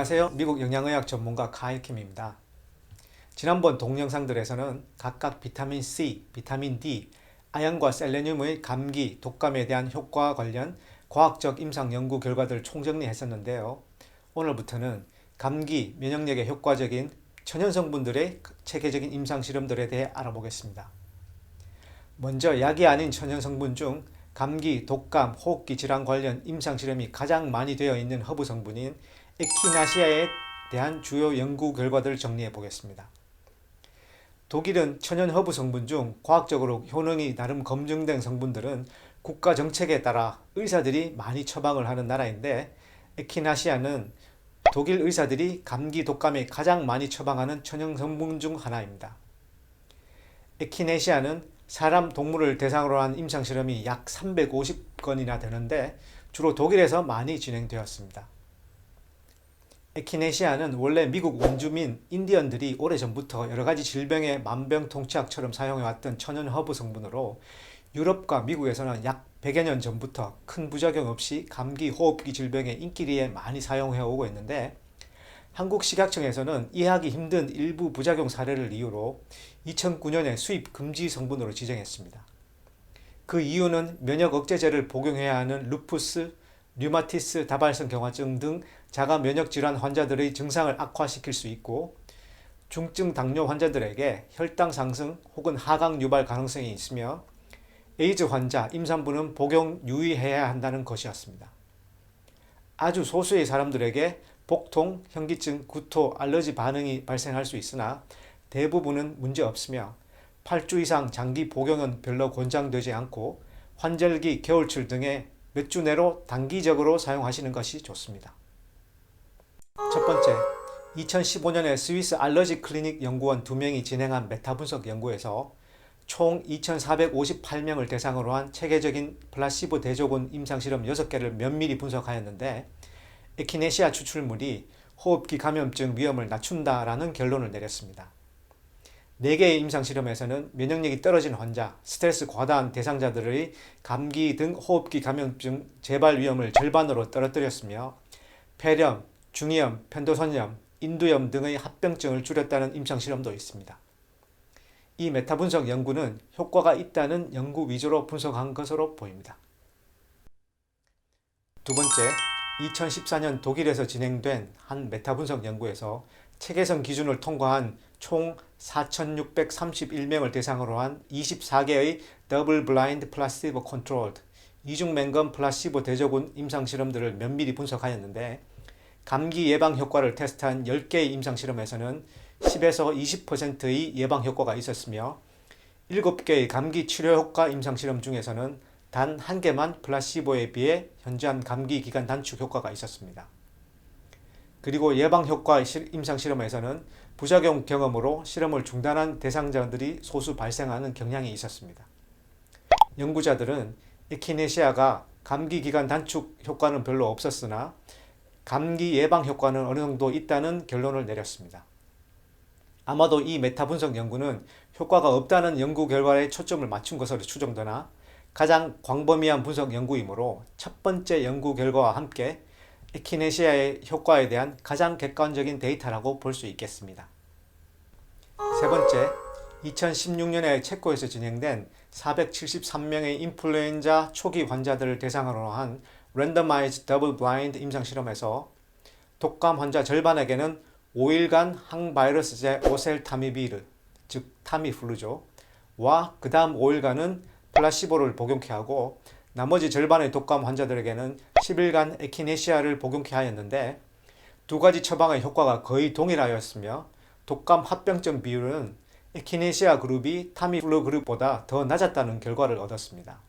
안녕하세요. 미국 영양의학 전문가 카이킴입니다. 지난번 동영상들에서는 각각 비타민 C, 비타민 D, 아연과 셀레늄의 감기, 독감에 대한 효과와 관련 과학적 임상 연구 결과들을 총정리했었는데요. 오늘부터는 감기, 면역력에 효과적인 천연 성분들의 체계적인 임상 실험들에 대해 알아보겠습니다. 먼저 약이 아닌 천연 성분 중 감기, 독감, 호흡기 질환 관련 임상 실험이 가장 많이 되어 있는 허브 성분인 에키나시아에 대한 주요 연구 결과들을 정리해 보겠습니다. 독일은 천연 허브 성분 중 과학적으로 효능이 나름 검증된 성분들은 국가 정책에 따라 의사들이 많이 처방을 하는 나라인데, 에키나시아는 독일 의사들이 감기, 독감에 가장 많이 처방하는 천연 성분 중 하나입니다. 에키네시아는 사람, 동물을 대상으로 한 임상 실험이 약 350건이나 되는데 주로 독일에서 많이 진행되었습니다. 에키네시아는 원래 미국 원주민 인디언들이 오래전부터 여러가지 질병의 만병통치약처럼 사용해왔던 천연 허브 성분으로 유럽과 미국에서는 약 100여 년 전부터 큰 부작용 없이 감기, 호흡기 질병의 인기리에 많이 사용해오고 있는데, 한국식약청에서는 이해하기 힘든 일부 부작용 사례를 이유로 2009년에 수입 금지 성분으로 지정했습니다. 그 이유는 면역 억제제를 복용해야 하는 루푸스, 류마티스 다발성 경화증 등 자가 면역 질환 환자들의 증상을 악화시킬 수 있고, 중증 당뇨 환자들에게 혈당 상승 혹은 하강 유발 가능성이 있으며, 에이즈 환자, 임산부는 복용 유의해야 한다는 것이었습니다. 아주 소수의 사람들에게 복통, 현기증, 구토, 알러지 반응이 발생할 수 있으나 대부분은 문제 없으며 8주 이상 장기 복용은 별로 권장되지 않고 환절기, 겨울철 등에 몇 주 내로 단기적으로 사용하시는 것이 좋습니다. 첫 번째, 2015년에 스위스 알러지 클리닉 연구원 2명이 진행한 메타 분석 연구에서 총 2,458명을 대상으로 한 체계적인 플라시보 대조군 임상실험 6개를 면밀히 분석하였는데, 에키네시아 추출물이 호흡기 감염증 위험을 낮춘다라는 결론을 내렸습니다. 4개의 임상실험에서는 면역력이 떨어진 환자, 스트레스 과다한 대상자들의 감기 등 호흡기 감염증 재발 위험을 절반으로 떨어뜨렸으며, 폐렴, 중이염, 편도선염, 인두염 등의 합병증을 줄였다는 임상실험도 있습니다. 이 메타 분석 연구는 효과가 있다는 연구 위주로 분석한 것으로 보입니다. 두 번째, 2014년 독일에서 진행된 한 메타 분석 연구에서 체계성 기준을 통과한 총 4,631명을 대상으로 한 24개의 더블 블라인드 플라시보 컨트롤드 이중 맹검 플라시보 대조군 임상 실험들을 면밀히 분석하였는데, 감기 예방 효과를 테스트한 10개의 임상 실험에서는 10에서 20%의 예방 효과가 있었으며, 7개의 감기 치료 효과 임상 실험 중에서는 단 1개만 플라시보에 비해 현저한 감기 기간 단축 효과가 있었습니다. 그리고 예방 효과 임상 실험에서는 부작용 경험으로 실험을 중단한 대상자들이 소수 발생하는 경향이 있었습니다. 연구자들은 에키네시아가 감기 기간 단축 효과는 별로 없었으나 감기 예방 효과는 어느 정도 있다는 결론을 내렸습니다. 아마도 이 메타 분석 연구는 효과가 없다는 연구 결과에 초점을 맞춘 것으로 추정되나 가장 광범위한 분석 연구이므로 첫 번째 연구 결과와 함께 에키네시아의 효과에 대한 가장 객관적인 데이터라고 볼 수 있겠습니다. 세 번째, 2016년에 체코에서 진행된 473명의 인플루엔자 초기 환자들을 대상으로 한 랜더마이즈 더블 블라인드 임상 실험에서 독감 환자 절반에게는 5일간 항바이러스제 오셀타미비르, 즉 타미플루죠, 와 그 다음 5일간은 플라시보를 복용케 하고 나머지 절반의 독감 환자들에게는 10일간 에키네시아를 복용케 하였는데, 두 가지 처방의 효과가 거의 동일하였으며 독감 합병증 비율은 에키네시아 그룹이 타미플루 그룹보다 더 낮았다는 결과를 얻었습니다.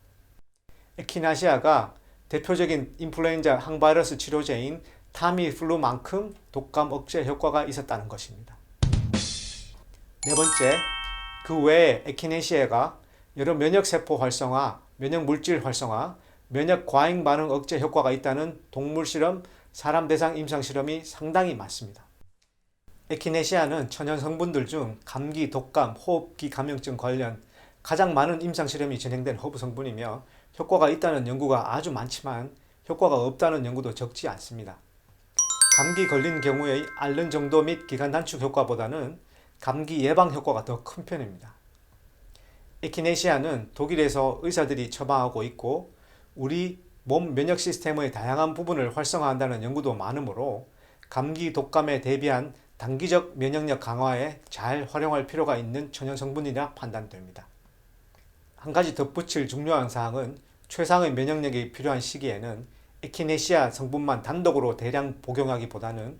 에키네시아가 대표적인 인플루엔자 항바이러스 치료제인 타미플루만큼 독감 억제 효과가 있었다는 것입니다. 네 번째, 그 외에 에키네시아가 여러 면역세포 활성화, 면역물질 활성화, 면역 과잉 반응 억제 효과가 있다는 동물 실험, 사람 대상 임상 실험이 상당히 많습니다. 에키네시아는 천연 성분들 중 감기, 독감, 호흡기 감염증 관련 가장 많은 임상 실험이 진행된 허브 성분이며, 효과가 있다는 연구가 아주 많지만 효과가 없다는 연구도 적지 않습니다. 감기 걸린 경우의 앓는 정도 및 기간 단축 효과보다는 감기 예방 효과가 더 큰 편입니다. 에키네시아는 독일에서 의사들이 처방하고 있고 우리 몸 면역 시스템의 다양한 부분을 활성화한다는 연구도 많으므로 감기 독감에 대비한 단기적 면역력 강화에 잘 활용할 필요가 있는 천연 성분이라 판단됩니다. 한 가지 덧붙일 중요한 사항은 최상의 면역력이 필요한 시기에는 에키네시아 성분만 단독으로 대량 복용하기보다는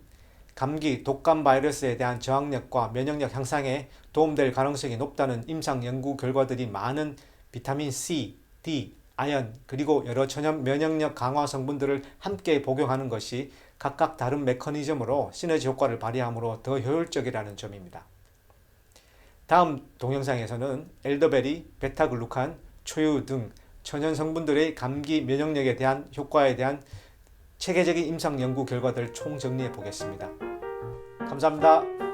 감기, 독감 바이러스에 대한 저항력과 면역력 향상에 도움될 가능성이 높다는 임상 연구 결과들이 많은 비타민 C, D, 아연, 그리고 여러 천연 면역력 강화 성분들을 함께 복용하는 것이 각각 다른 메커니즘으로 시너지 효과를 발휘하므로 더 효율적이라는 점입니다. 다음 동영상에서는 엘더베리, 베타글루칸, 초유 등 천연 성분들의 감기 면역력에 대한 효과에 대한 체계적인 임상 연구 결과들을 총정리해 보겠습니다. 감사합니다.